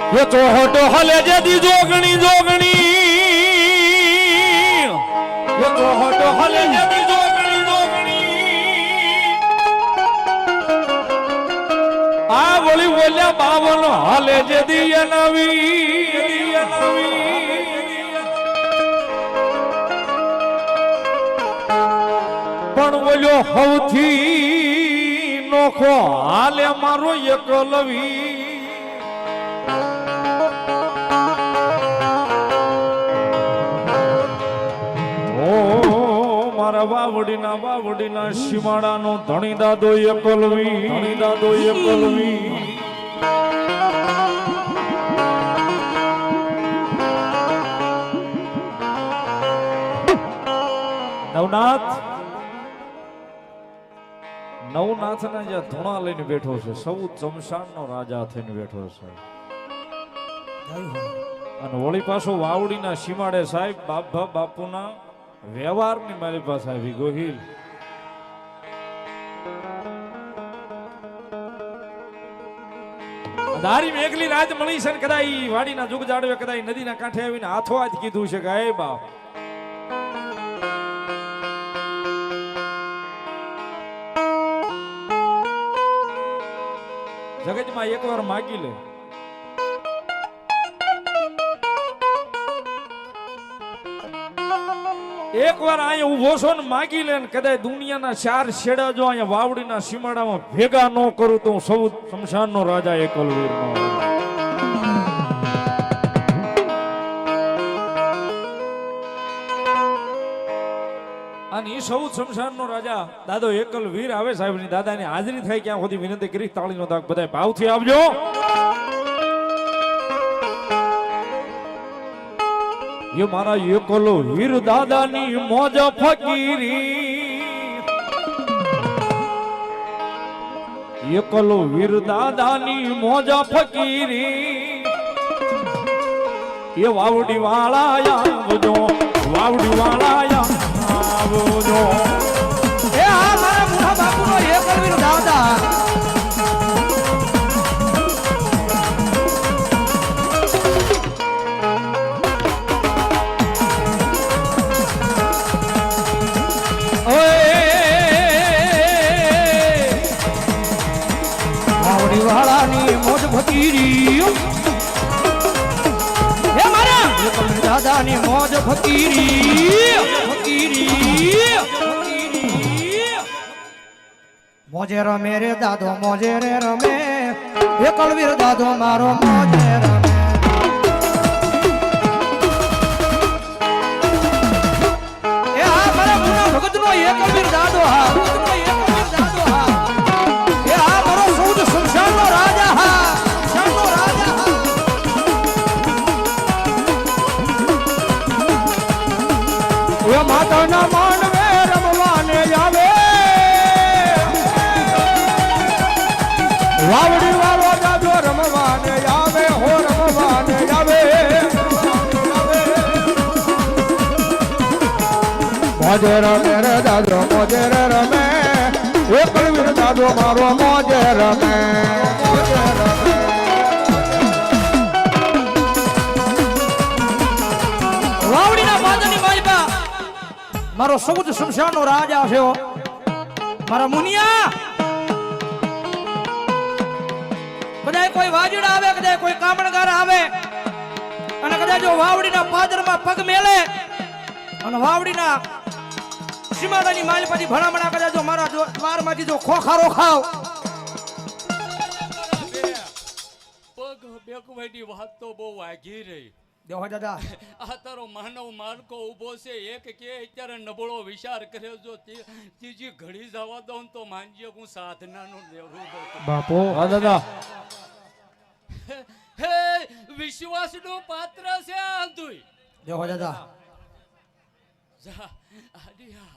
એ ચોહટો હલે જેદી જોગણી જોગણી એ ચોહટો હલે જેદી જોગણી જોગણી આ બોલી બોલ્યા બાવન હલે જેદી નવી પણ બોલ્યો હવથી નોખો હાલે મારો એકલવી વાવડીના સીમાડાનો ધણી દાદો એકલવી નવનાથ ના જ્યાં ધૂણા લઈને બેઠો છે સૌ ચમશાન નો રાજા થઈને બેઠો છે અને વળી પાછો વાવડીના સીમાડે સાહેબ બાપુના વ્યવહારની મારી પાસે આવી ગોહિલ ધારી મેઘલી રાત મળી છે કદાચ વાડીના જુગ જાડવે કદાચ નદીના કાંઠે આવીને હાથો હાથ કીધું છે કે હે બાપ જગતમાં એકવાર માગી લે એકવાર અહીંયા ઉભો છો ને માગી લે ને કદાચ દુનિયાના ચાર છેડા જો અહીંયા વાવડીના સીમાડામાં ભેગા ન કરું તો હું સૌ શમશાનનો રાજા એકલવીરનો અને એ સૌ શમશાનનો રાજા દાદો એકલવીર આવે સાહેબની દાદાની હાજરી થાય ક્યાં સુધી વિનંતી કરી તાળીનો દાગ બધા ભાવથી આવજો ये मारा एकलो वीर दादानी मौज फकीरी एकलो वीर दादानी मौज फकीरी ये वावड़ी वाला आवजो ए आ मारा मुठा बापूनो एकलो वीर दादा फकीरी हे मारा दादा ने मौज फकीरी मौजे रमे रे दादो मौजे रे रमे हे कलवीर दादो मारो मौजे रमे ए हा मारा मुना भगत नो हे कलवीर दादो हा ए हा मारो सौद संसार नो राजा हा માતાના માનવે રમવાને આવે વાવડી વાળો દાદો રમવાને આવે હો રમવાને આવે મોજે રમે રે દાદો મોજે રમે એકલવીર દાદો મારો મોજે રમે વાવડીના પાદરની બાજબા મારો સૌદ શમશાનનો રાજા છે મારા મુનિયા કદાચ કોઈ વાજડા આવે કદાચ કોઈ કામણગાર આવે અને કદાચ જો વાવડીના પાદરમાં પગ મેલે અને વાવડીના સીમાડાની માલપાથી ભણામણા કદાચ જો મારા દ્વારમાંથી જો ખોખારો ખાવ પગ બેકવાઈની વાત તો બહુ વાગી રહી દેવા દાદા આ તારો માનવ માર્કો ઉભો છે એક કે અત્યારે નબળો વિચાર કર્યો જો ત્રીજી ઘડી જવા દઉં તો માનજે હું સાધનાનું લેવું બાપો હા દાદા હે વિશ્વાસનું પાત્ર છે આંધુય દેવા દાદા જા આડિયા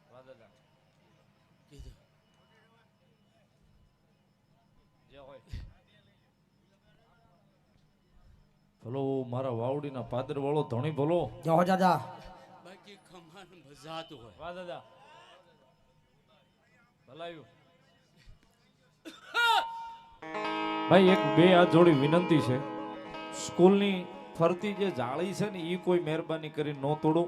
હા દાદા કીધું જે હોય ભલો મારા વાવડીના પાદર વાળો ધણી ભલો જય દાદા બાકી ખમાન મજાતું હોય વાહ દાદા ભલાયું ભાઈ એક બે હાથ જોડી વિનંતી છે સ્કૂલની ફરતી જે જાળી છે ને એ કોઈ મહેરબાની કરી ન તોડો.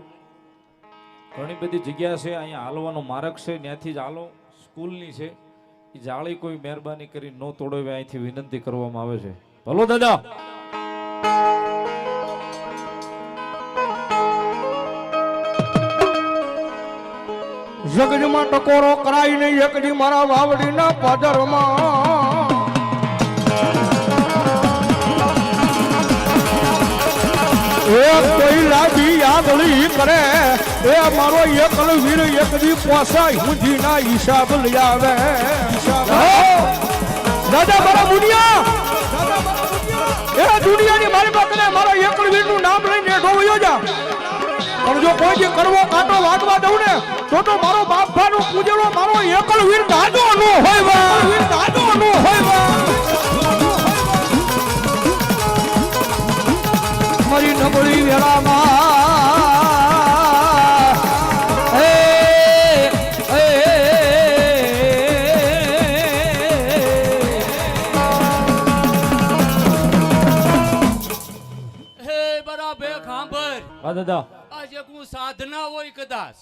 ઘણી બધી જગ્યા છે અહીંયા હાલવાનો માર્ગ છે ત્યાંથી જ હાલો. સ્કૂલની છે એ જાળી કોઈ મહેરબાની કરી ન તોડો એવી અહીંથી વિનંતી કરવામાં આવે છે. ભલો દાદા. જગજમાં ટકોરો કરાય નહીં એકજી મારા વાવડીના પાદરમાં એ કોઈ લાગી યાદળી કરે એ મારો એકલ વીર એકજી પોસાય હુંજી ના હિસાબ લઈ આવે. દાદા મારા મુનિયા એ દુનિયાની મારી પાસે મારા એકલ વીર નું નામ લઈને ઢોવ્યો જા. પણ જો કોઈ જે કરવો કાંટો વાગવા દઉં ને તો મારો બાપ ભાનો પૂજેલો મારો એકલ વીર દાદો નો હોય વા વીર દાદો નો હોય વા. મારી નબળી વેળામાં એ હે બરાબર ખાંભર હા દાદા. આજે હું સાધના હોય કદાચ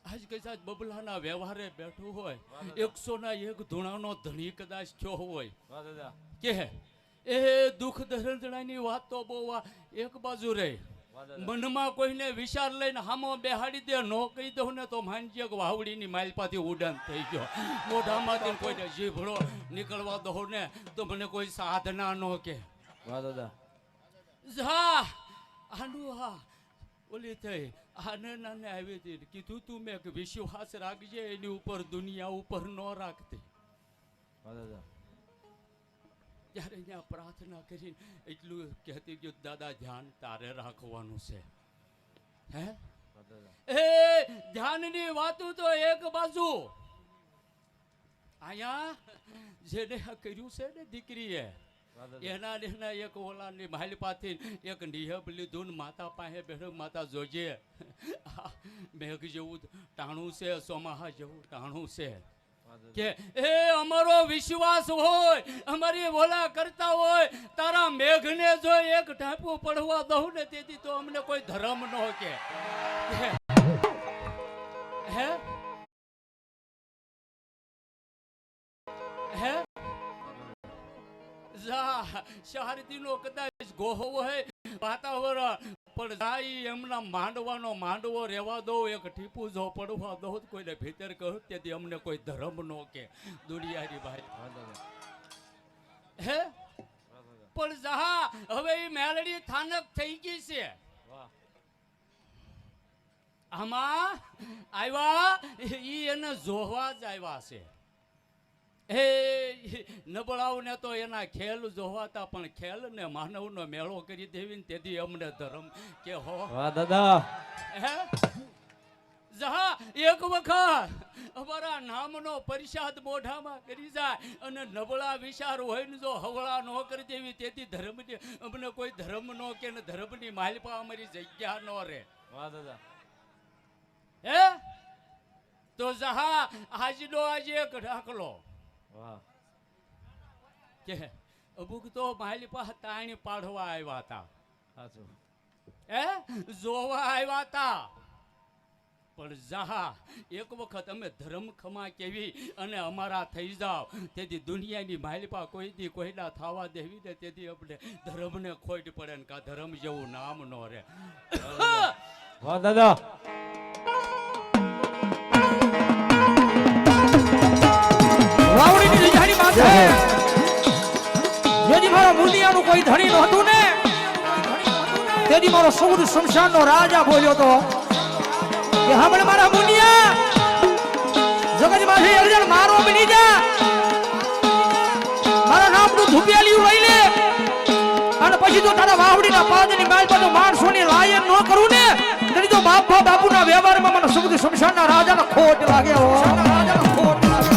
આજ કદાચ બબલાના વ્યવહારે બેઠું હોય 101 ધૂણાનો ધણી કદાચ થયો હોય કે એ દુઃખ દર્દણાની વાત તો બહુ એક બાજુ રહે. મનમાં કોઈને વિચાર લઈને હામો બેહાડી દે નો કહી દઉં ને તો માનજે કે વાવડીની માલપાથી ઉડાન થઈ ગયો. મોઢામાંથી કોઈને જીભડો નીકળવા દો ને તો મને કોઈ સાધના નો કે જા આનું હા ઓલી થઈ આને નાને આવી હતી કીધું તું મેં કે વિશ્વાસ રાખજે એની ઉપર દુનિયા ઉપર ન રાખતી. ત્યારે અહીંયા પ્રાર્થના કરીને એટલું કહેતી ગયું દાદા ધ્યાન તારે રાખવાનું છે. હે એ ધ્યાનની વાતું તો એક બાજુ અહીંયા જેને આ કર્યું છે ને દીકરીએ એના એક ઓલાની માલપાથી એક નિહબ લીધું માતા પાસે બેઠો માતા જોજે મેઘ જેવું ટાણું છે સોમાહા જેવું ટાણું છે કે એ અમારો વિશ્વાસ હોય અમારી ઓલા કરતા હોય તારા મેઘને જો એક ઢાંપું પડવા દઉં ને તેથી તો અમને કોઈ ધર્મ ન કે હે હે શારદીનો કદાચ ગોહો હોય વાતાવરણ પણ જાય એમના માંડવાનો માંડવો રહેવા દો એક ટીપું જો પડવા દો કોઈને ભીતર કહું તેથી અમને કોઈ ધર્મ નો કે દુનિયાની ભાઈ હે પણ જહા હવે એ મેલડી થાનક થઈ ગઈ છે. આમાં આવ્યા ઈ એને જોવા જ આવ્યા છે. હે નબળાવને તો એના ખેલ જોવાતા પણ ખેલ ને માનવનો મેળો કરી દેવી ને તેથી અમને ધર્મ કે હો દાદા. હે જહા એક વખત અમારા નામનો પરિષદ મોઢામાં કરી જાય અને નબળા વિચાર હોય ને જો હવળા ન કરી દેવી તેથી ધર્મ અમને કોઈ ધર્મ નો કે ને ધર્મની માલપા અમારી જગ્યા ન રહે. હે તો જહા આજનો આજે એક ઢાકલો કે અબુક તો માલી પાસે તાણી પાડવા આવ્યા હતા હે જોવા આવ્યા હતા પણ જહા એક વખત અમે ધર્મ ખમા કેવી અને અમારા થઈ જાવ તેથી દુનિયાની માલિપા કોઈ દી કોઈના થવા દેવી ને તેથી આપણે ધર્મને ખોટ પડે ને કા ધર્મ જેવું નામ ન રહે. વાહ દાદા. વાવડીની લીધાની વાત છે જેથી મારા મુનિયાનું કોઈ ધણી નહોતું ને તેથી મારો સૌદ શમશાનનો રાજા બોલ્યો તો કે હામણે મારા મુનિયા જગતમાંથી અર્જન મારો બની જા મારા નામનું ધુપિયાલિયું લઈ લે અને પછી તો તારા વાવડીના પાદની માલ પર માણસોની લાયન ન કરું ને તેથી તો બાપુના વ્યવહારમાં મને સૌદ શમશાનના રાજાનો ખોટ લાગે હો રાજાનો ખોટ લાગે.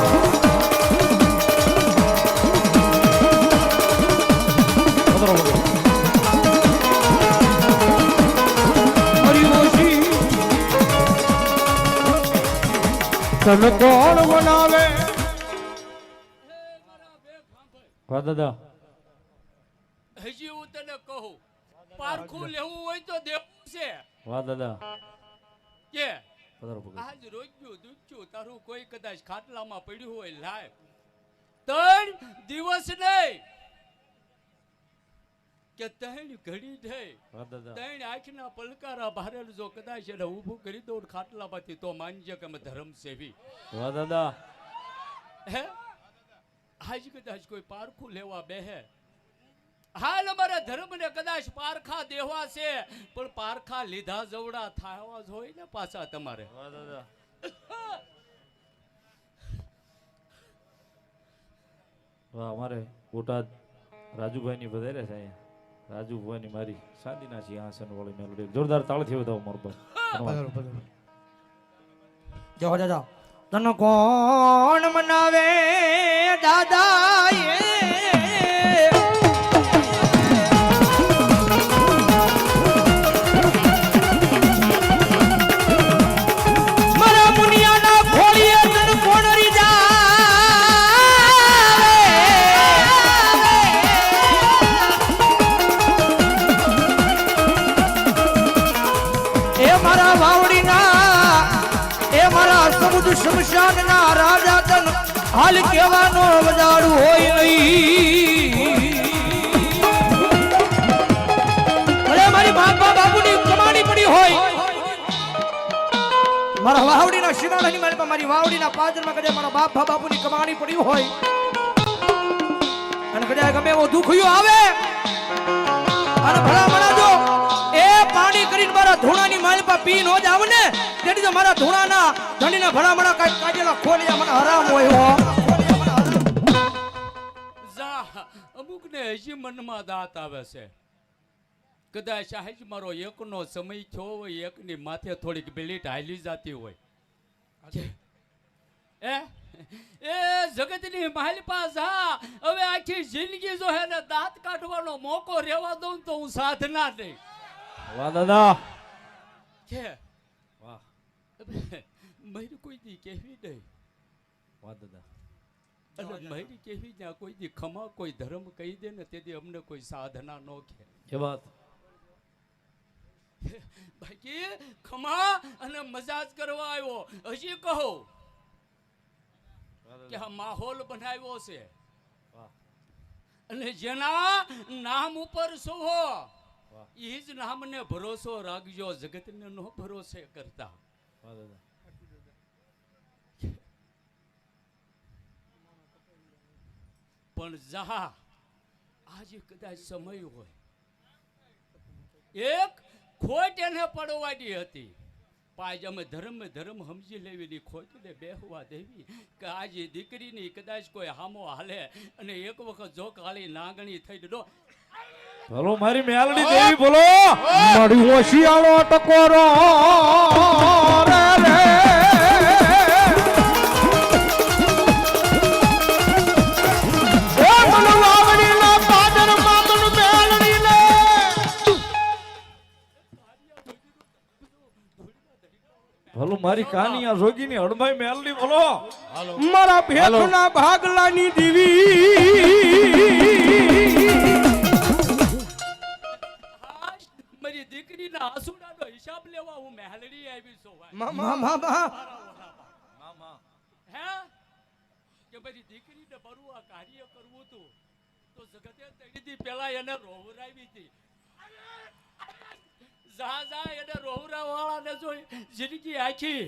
તને કોણ બનાવે વાહ દાદા. હજી હું તને કહું પારખું લેવું હોય તો દેવું છે વાહ દાદા કે પધારો ભગત. આજ રોજ્યું દુચ્યું તારું કોઈ કદાચ ખાટલામાં પડ્યું હોય લાય 3 દિવસ નહીં કે 3 ઘડી થઈ વાહ દાદા 3 આંખના પલકારા ભારેલ જો કદાચ એને ઊભું કરી દઉં ખાટલામાંથી તો માનજે કે અમે ધર્મ સેવી વાહ દાદા હે આજ કદાચ કોઈ પારખું લેવા બેહે હાલ અમારા ધર્મને કદાચ પારખા દેવા છે પણ પારખા લીધા જવડા થાવા જ હોય ને પાછા તમારે વાહ દાદા વાહ અમારે બોટાદ રાજુભાઈ ની વધારે છે અહીંયા રાજુભાઈ ની મારી શાંતિના સિંહાસન વાળી મેલોડી જોરદાર તાળથી વધાવો મારો ભાઈ જો દાદા તને કોણ મનાવે દાદા મારા મુનિયાના ખોળીએ તને કોણ એ મારા વાવડીના એ મારા સમુદ્ર શમશાનના રાજા તન હાલ કેવાનો વજાડું હોય નહીં અરે મારી બાપા બાપુની કમાણી પડી હોય મારા વાવડીના શિરાળાની મારી વાવડીના પાદરમાં કદાચ મારા બાપા બાપુની કમાણી પડી હોય અને કદાચ ગમે એવો દુખિયો આવે અને ભલામણા જો એ પાણી કરીને મારા ધૂણાની માલપા પી નો જાવ ને તેથી તો મારા ધૂણાના ધણીના ભલામણા કાઈ કાઢેલા ખોલિયા મને હરામ હોય હો જા અમુક ને હજી મનમાં દાંત આવે છે કદાચ આજ મારો એકનો સમય થયો હોય એકની માથે થોડીક બેલીટ હાલી જાતી હોય એ જગતની માલપા જા હવે આખી જિંદગી જો હે ને દાંત કાઢવાનો મોકો રહેવા દઉં તો હું સાધના નહીં વાહ દાદા કે વાહ મરી કોઈ દી કેવી નહીં વાહ દાદા અને મરી કેવી ત્યાં કોઈ દી ખમા કોઈ ધર્મ કહી દે ને તેથી અમને કોઈ સાધના નો કે એ વાત બાકી ખમા અને મજાજ કરવા આવ્યો હજી કહો કે આ માહોલ બનાવ્યો છે વાહ અને જેના નામ ઉપર સોહો વાહ એ જ નામને ભરોસો રાખજો જગતને નો ભરોસે કરતા વાહ દાદા પણ જા આજે કદાચ સમય હોય એક ખોટ એને પડવાની હતી પાજ અમે ધર્મ સમજી લેવી ખોટ ને બેહવા દેવી કે આજે દીકરીની કદાચ કોઈ હામો હાલે અને એક વખત જો કાળી નાગણી થઈ દો બોલો મારી મેલડી દેવી બોલો મારી હોશિયાળો ટકોરો રે રે એ મન વાવડીના પાદરમાં મન મેલડીને બોલો મારી કાનિયા જોગીની હડમાઈ મેલડી બોલો મારા ભેખના ભાગલાની દીવી મારી દીકરીના આસુડાનો હિસાબ લેવા હું મહેલડી આવી છું હે કે મારી દીકરીને બરું આ કાર્ય કરવું હતું તો જગતે તડીથી પેલા એને રોવરાવી હતી જા એને રોવરા વાળાને જોઈ જિંદગી આખી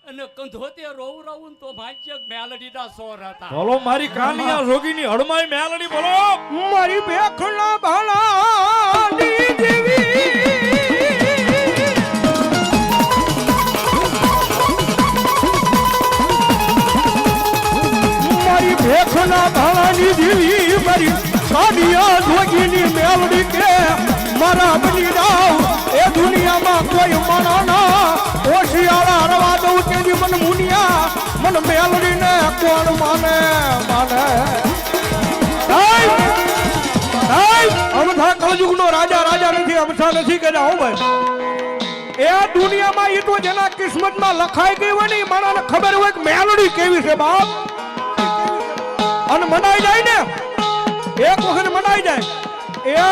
અને કંધોતે રોવરાવું તો ભાગ્ય મેલડીના સોર હતા બોલો મારી કાનિયા જોગીની હડમાઈ મેલડી બોલો મારી ભેખના ભાલાની દીવી મારી ભેખના ભાલાની દીવી મારી કાનિયા જોગીની મેલડી કે મારા બની રાવ એ દુનિયામાં કોઈ મણાના હોશિયાળા રવા દઉં તેની મન મુનિયા મન મેલડીને કોણ માને અમથા કળજુગનો રાજા નથી અમથા નથી કે જાઉં ભાઈ એ દુનિયામાં એ તો જેના કિસ્મતમાં લખાઈ ગઈ હોય ને એ માણસને ખબર હોય કે મેલડી કેવી છે બાપ અને મનાઈ જાય ને એક વખત મનાઈ જાય એ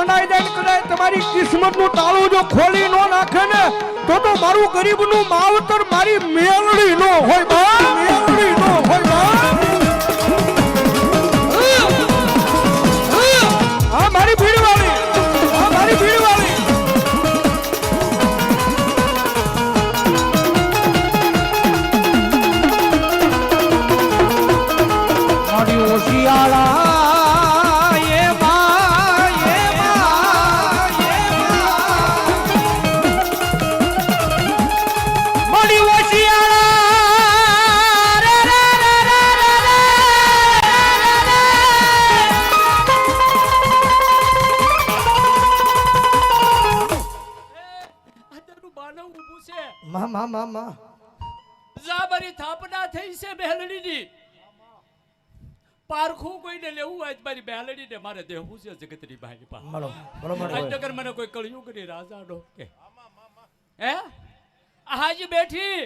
બનાવી દે ને કદાચ તમારી કિસ્મતનું તાળું જો ખોલી ન નાખે ને તો મારું ગરીબનું માવતર મારી મેલડી નો હોય બા, મેલડી નો હોય બા. આ મારી ભીડવાળી, આ મારી ભીડવાળી. મારી ઓશિયાળા જાબરી થાપના થઈ છે બેલડીની. પારખું કોઈને લેવું હોય તો મારી બેલડીને મારે દેવું છે જગતની ભાઈ પા. આજ નગર મને કોઈ કળિયુગ ની રાજા નો કે હે આજ બેઠી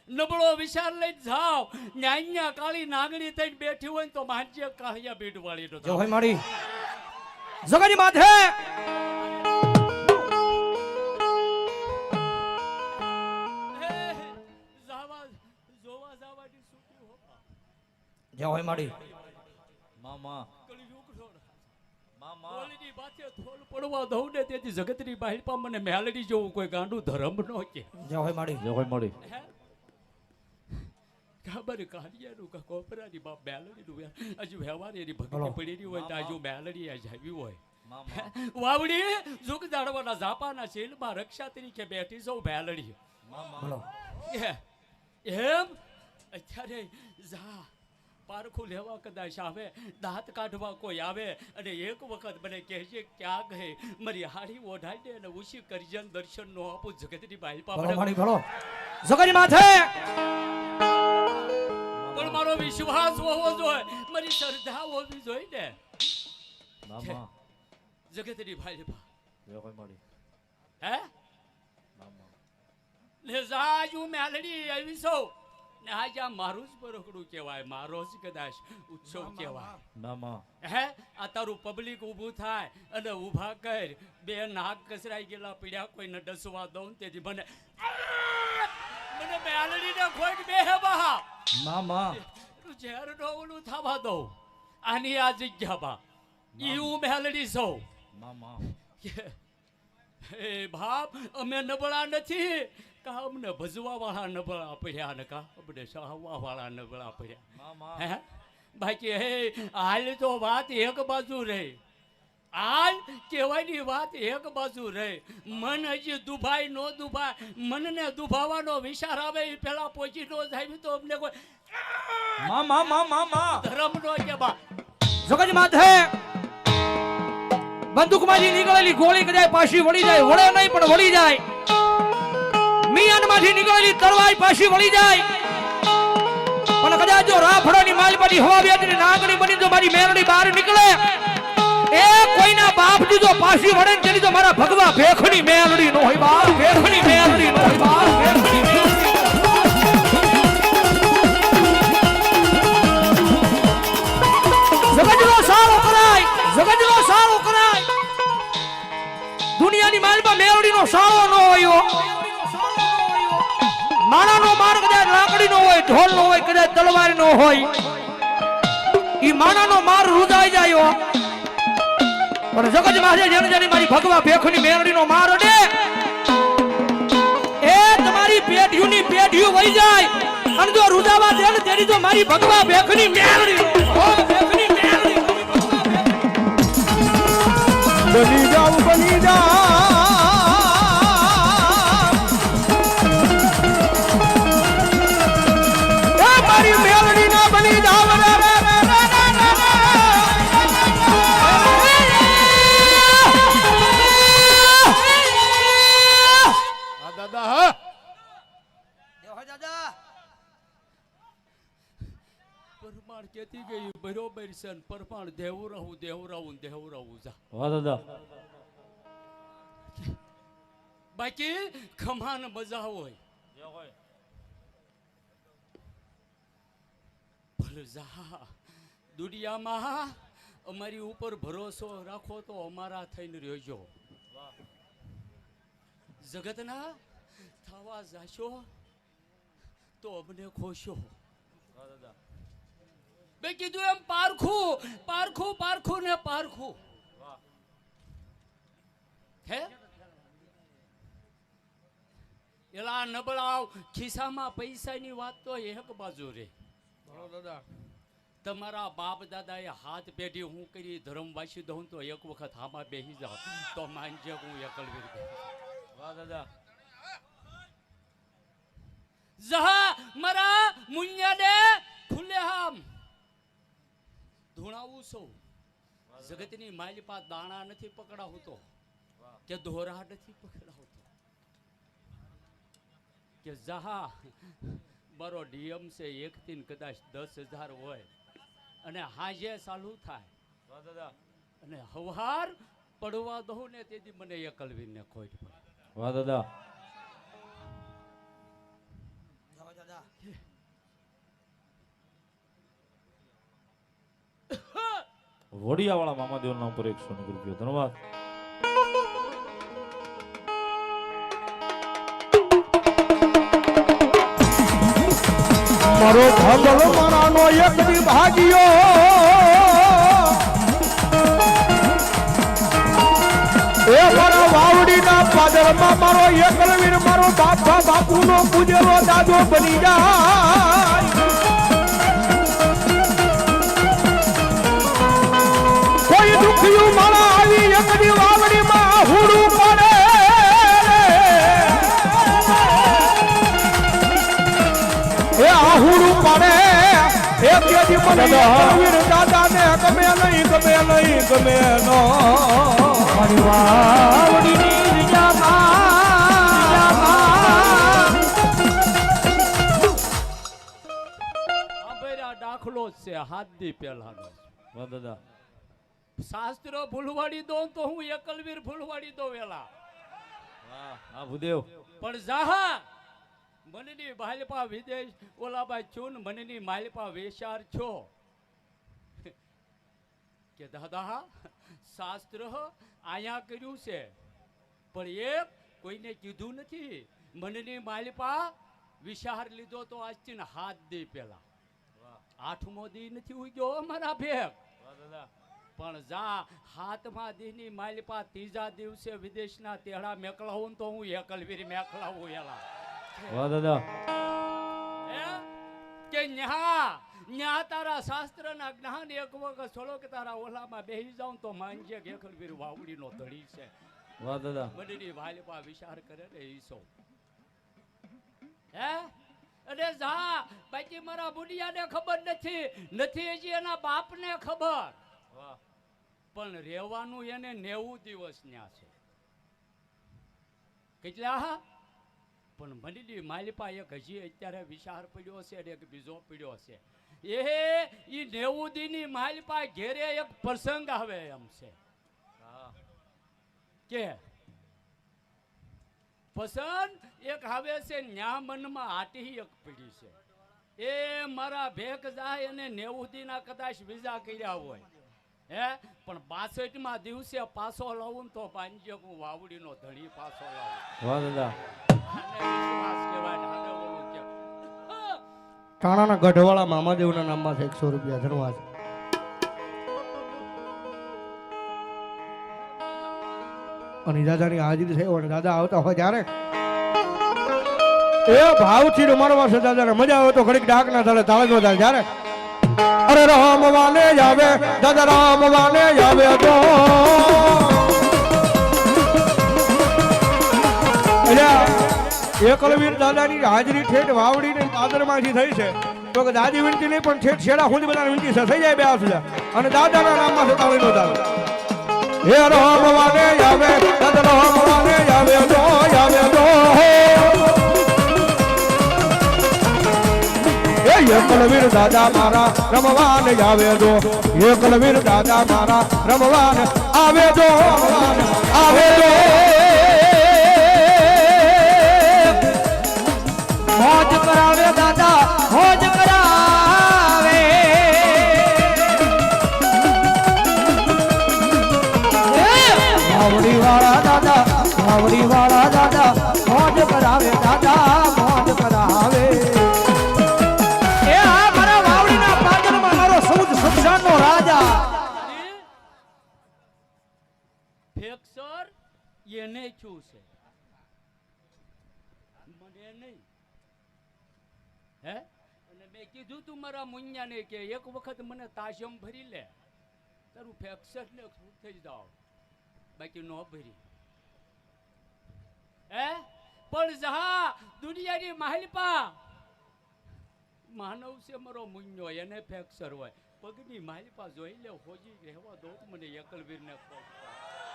નબળો વિચાર લઈને જાવ ન્યાન્યા કાળી નાગણી થઈને બેઠી હોય તો માનજે કાળિયા બીડ વાળી નો જો હોય મારી જગની માથે જય હોય માડી મામા ઓલીની બાતે થોલ પડવા દઉં ને તેથી જગતની બહાર પા મને મેલડી જેવું કોઈ ગાંડું ધર્મ નો કે જય હોય માડી જય હોય મળી ખબર કાઢિયાનું કા કોપરાની બાપ મેલડીનું હજુ વ્યવહાર એની ભક્તિ પડી હોય તો હજુ મેલડી આ જાવી હોય વાવડી જુગ જાડવાના ઝાપાના શીલમાં રક્ષા તરીકે બેઠી સૌ મેલડી બોલો એમ અત્યારે જા પારખું લેવા કદાચ આવે દાંત કાઢવા કોઈ આવે અને એક વખત મને કહેજે ક્યાં ગઈ મારી હાડી ઓઢાઈ દે અને ઉછી કરજન દર્શન નો આપું જગતની બાઈ પાપડે બોલો જગની માથે પણ મારો વિશ્વાસ હોવો જોઈએ મારી શ્રદ્ધા હોવી જોઈએ ને મામા જગતની ભાઈ પા જય હોય મળી હે લે જાજુ મેલડી આવી સૌ ને આજે આ મારું જ બરોકડું કહેવાય, મારો જ કદાચ ઉત્સવ કહેવાય. મામા હે આ તારું પબ્લિક ઊભું થાય અને ઊભા કર બે નાક કસરાઈ ગયેલા પીડ્યા કોઈને ડસવા દઉં તેથી મને મેલડીને ખોટ બે હે બહા મામા ઝેર નો ઓલું થવા દઉં આની આ જગ્યા બા ઈ હું મેલડી સૌ મામા હે બાપ અમે નબળા નથી કા અમને ભજવા વાળા નબળા પડ્યા ને કા અમને સહાવા વાળા નબળા પડ્યા મામા હે બાકી હે હાલ તો વાત એક બાજુ રહે, હાલ કહેવાની વાત એક બાજુ રહે. મન હજી દુભાઈ નો દુભાય, મનને દુભાવાનો વિચાર આવે એ પેલા પહોંચી નો જાય તો અમને કોઈ મામા મામા ધર્મ નો કે બા જગની માથે બંદૂકમાંથી નીકળેલી ગોળી કદાચ પાછી વળી જાય, વળે નહીં પણ વળી જાય. મિયાનમાંથી નીકળેલી તલવાર પાછી વળી જાય પણ કદાચ જો રાફડાની માલમાંથી હવા વેચની નાગણી બની જો મારી મેરડી બહાર નીકળે એ કોઈના બાપજી જો પાછી વળે ને તેની તો મારા ભગવા ભેખની મેરડી નો હોય બા, ભેખની મેરડી નો હોય બા, ભેખની મેરડી. જગતનો સારો કરાય, જગતનો સારો કરાય. દુનિયાની માલમાં મેરડીનો સારો ન હોય, માણાનો માર કદાચ લાકડીનો હોય, ઢોલનો હોય, કદાચ તલવારનો હોય, ઈ માણાનો માર રૂજાઈ જાય. પણ જગત માં જેને જેને મારી ભગવા ભેખની મેરડીનો માર અડે એ તમારી પેઢીઓની પેઢીઓ વહી જાય અને જો રૂજાવા દે ને તેની તો મારી ભગવા ભેખની મેરડી ભેખની મેરડી બની જાવ બની જાવ મારી મેલડી ના બની જાવ દાદા પરમાણ કેતી ગઈ બરોબર છે ને પરમાણ દેવરાવું દેવરાવું દેવરાવું જા વાહ દાદા બાકી ખમાન મજા હોય ભલે જા દુનિયામાં અમારી ઉપર ભરોસો રાખો તો અમારા થઈને રહેજો. જગતના થવા જાશો તો અમને ખોશો. મેં કીધું એમ પારખું પારખું પારખું ને પારખું. હે એલા નબળાવ ખિસ્સામાં પૈસાની વાત તો એક બાજુ રે. દાદા તમારા બાપ દાદાએ હાથ પેઢી હું કરી ધર્મ વાંચી દઉં તો એક વખત આમાં બેસી જાઉં તો માનજે હું એકલવીર કહું. વાહ દાદા. જહા મારા મુન્યાને ખુલ્લે આમ ધૂણાવું છું. જગતની માલિપા દાણા નથી પકડાવતો કે દોરા નથી પકડાવતો કે જહા મારો ડીએમ છે 1 થી કદાચ 10,000 હોય અને હાજે ચાલુ થાય. વાહ દાદા. અને હવાર પડવા દઉં ને તેથી મને એકલવીરને ખોટ પડે. વાહ દાદા. જાઓ દાદા. વડિયાવાળા મામાદેવના નામ પર 100 રૂપિયા. ધન્યવાદ. મારો ભાગલ મારાનો એક દી ભાગ્યો એ મારા વાવડીના પાદરમાં મારો એકલવીર મારો બાપા બાપુનો પૂજેલો દાદો બની જાય. કોઈ દુખિયું મારા આવી એક દી વાવડીમાં હુડું પડે એ આહુડું પડે એ કેજી મને એકલવીર દાદાને ગમે નહીં ગમે નહીં ગમે નો મારી વાવડીની વિજામાં આ દાખલો જ છે હાથ દી પહેલાનો. વાહ દાદા. શાસ્ત્ર ભૂલવાડી દો તો હું એકલવીર ભૂલવાડી દો વેલા. વાહ. હા ભૂદેવ. પણ જાહા મનની માલિપા વિદેશ ઓલાબા ચૂન મનની માલિપા વેશાર છો કે દાદા શાસ્ત્ર આયા કર્યું છે પણ એ કોઈને કીધું નથી. મનની માલિપા વિશાર લીધો તો આજથી હાથ દી પહેલા 8મો દી નથી ઉગ્યો અમારા ભેગ. પણ જા હાથમાં દીની માલિપા 3જા દિવસે વિદેશના તેડા મેકલાવું તો હું એકલવીર મેકલાવું એલા. વાહ દાદા. કે ન્યા તારા શાસ્ત્રના જ્ઞાન એક વખત છોડો કે તારા ઓલામાં બેસી જાઉં તો માનજે કે એકલવીર વાવડીનો ધડી છે. વાહ દાદા. મનની વાલિપા વિચાર કરે ને ઈસો. હે અને જા બાકી મારા બુડિયાને ખબર નથી હજી એના બાપને ખબર. વાહ. પણ રહેવાનું એને 90 દિવસ ન્યા છે. કેટલા? પણ મનની માલિપા એક હજી અત્યારે વિચાર પડ્યો છે અને એક બીજો પડ્યો છે. એ 90 દીની માલિપા ઘેરે એક પ્રસંગ આવે એમ છે કે પસંદ એક આવે છે ન્યા મનમાં આટી એક પડી છે. એ મારા ભેગ જાય અને 90 દીના કદાચ બીજા કર્યા હોય હે પણ 62માં દિવસે પાછો લાવું તો બાંજે હું વાવડીનો ધણી પાછો લાવું. વાહ દાદા. ટાણાના ગઢવાળા મામાદેવના નામમાં 100 રૂપિયા. ધન્યવાદ. અને દાદાની હાજરી થઈ અને દાદા આવતા હોય ત્યારે એ ભાવથી રમાડવા છે દાદાને મજા આવે તો ઘડીક ડાક ના ચાલે તાળે નો થાય જ્યારે અરે રામ વાલે જાવે દાદા રામ વાલે જાવે તો એકલવીર દાદાની હાજરી ઠેઠ વાવડીની પાદરમાંથી થઈ છે તો કે દાદી વિનંતી નહીં પણ ઠેઠ છેડા સુધી બધાની વિનંતી છે થઈ જાય બે હાથ અને દાદાના નામમાં તાળી નો ચાલે. હે રામ વાલે જાવે દાદા રામ વાલે જાવે તો એકલવીર દાદા મારા રમવાને આવે તો એકલવીર દાદા મારા રમવાને આવે તો મોજ કરાવે દાદા મોજ કરાવે વાવડી વાળા દાદા વાવડી વાળા દાદા મોજ કરાવે દાદા મોજ કરાવે એ આ મારા વાવડીના પાદરમાં મારો સૌદ સંસારનો રાજા ફેક્સર એને શું છે મને નહીં હે અને મેં કીધું તું મારા મુન્યાને કે એક વખત મને તાશમ ભરી લે તારું ફેક્સર ને શું થઈ જાવ બાકી નો ભરી હે પણ જહા દુનિયાની માલિપા માનવ છે મારો મુન્યો એને ફેક્સર હોય પગની માલિપા જોઈ લે હોજી રહેવા દો મને એકલવીર ને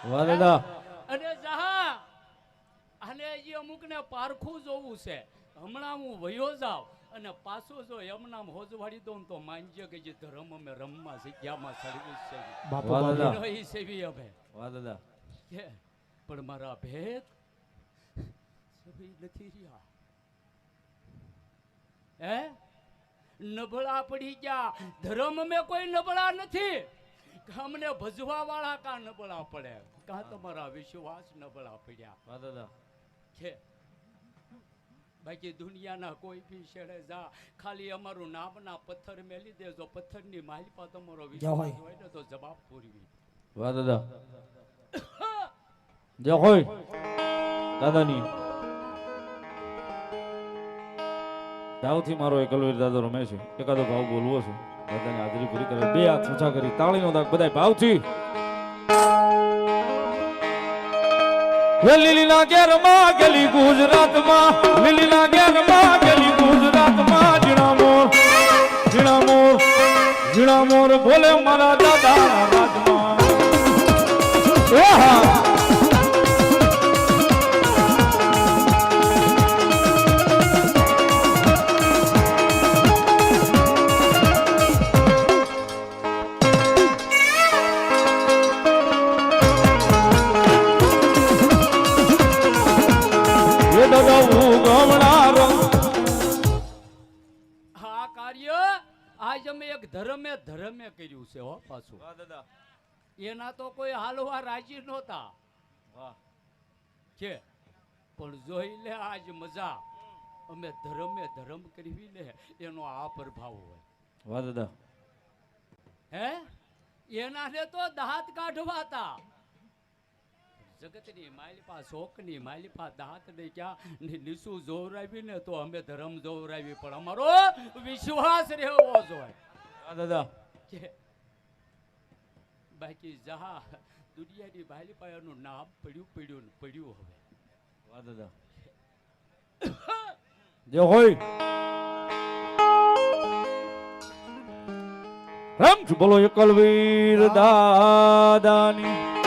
વાહ દાદા અને જહા આને જે અમુક ને પારખું જોવું છે હમણાં હું વયો જાવ અને પાછો જો એમનામ હોજવાડી દઉં તો માનજે કે જે ધર્મ અમે રમવા જગ્યામાં સર્વિસ છે વાહ દાદા નહીં સેવી હવે વાહ દાદા કે પણ મારા ભેદ સભી નથી રહ્યા હે નબળા પડી ગયા ધર્મ મેં કોઈ નબળા નથી અમને ભજવા વાળા કા નબળા પડે કા તમારા વિશ્વાસ નબળા પડ્યા વાહ દાદા છે બાકી દુનિયાના કોઈ બી શેડે જા ખાલી અમારું નામના પથ્થર મેલી દેજો પથ્થરની માલિપા તમારો વિશ્વાસ હોય ને તો જવાબ પૂરવી વાહ દાદા જય હોય દાદાની દાવથી મારો એકલવીર દાદો રમે છે એકાદો ભાવ બોલવો છે દાદાની હાજરી પૂરી કરે બે હાથ ઊંચા કરી તાળીનો દાગ બધાય ભાવથી લીલીના ઘેરમાં ગલી ગુજરાતમાં લીલીના ઘેરમાં ગલી ગુજરાતમાં ઝીણા મોર બોલે મારા દાદા રાજમાં આ કાર્ય આજ અમે એક ધર્મે કર્યું છે હો પાછું એના તો કોઈ હાલવા રાજી નહોતા છે પણ જોઈ લે આજ મજા અમે ધર્મ કરવી ને એનો આ પ્રભાવ હોય વાહ દાદા હે એના ને તો દાંત કાઢવાતા જગતની માલિપા શોકની માલિપા દાંત ને ક્યાં નીસું જોવરાવી ને તો અમે ધર્મ જોવરાવી પણ અમારો વિશ્વાસ રહેવો જોઈએ દાદા બાકી જહા દુનિયાની માલિપા એનું નામ પડ્યું હવે વાહ દાદા જય હોય રામ બોલો એકલવીર દાદાની